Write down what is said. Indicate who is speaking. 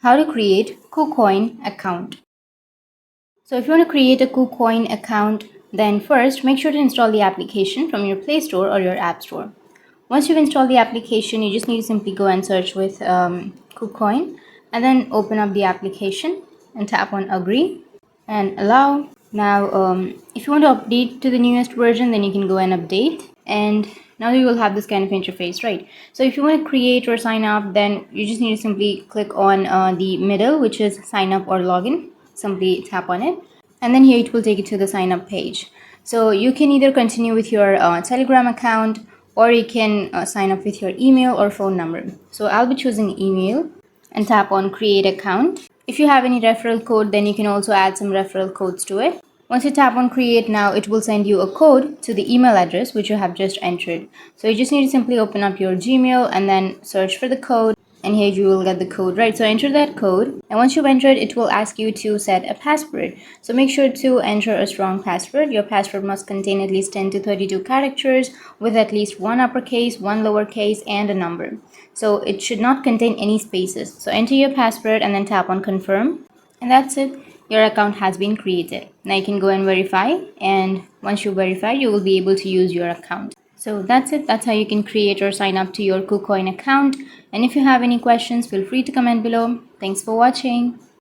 Speaker 1: How to create KuCoin account. So if you want to create a KuCoin account, then first make sure to install the application from your Play Store or your App Store. Once you've installed the application, you just need to simply go and search with KuCoin and then open up the application and tap on agree and allow. Now if you want to update to the newest version, then you can go and update, and now you will have this kind of interface, right? So if you want to create or sign up, then you just need to simply click on the middle, which is sign up or login. Simply tap on it, and then here it will take you to the sign up page. So you can either continue with your Telegram account, or you can sign up with your email or phone number. So I'll be choosing email and tap on create account. If you have any referral code, then you can also add some referral codes to it. Once you tap on create now, it will send you a code to the email address which you have just entered. So you just need to simply open up your Gmail and then search for the code, and here you will get the code, right? So enter that code, and once you've entered, it will ask you to set a password. So make sure to enter a strong password. Your password must contain at least 10 to 32 characters with at least one uppercase, one lowercase, and a number. So it should not contain any spaces. So enter your password and then tap on confirm, and that's it. Your account has been created. Now you can go and verify, and once you verify, you will be able to use your account. So that's it. That's how you can create or sign up to your KuCoin account. And if you have any questions, feel free to comment below. Thanks for watching.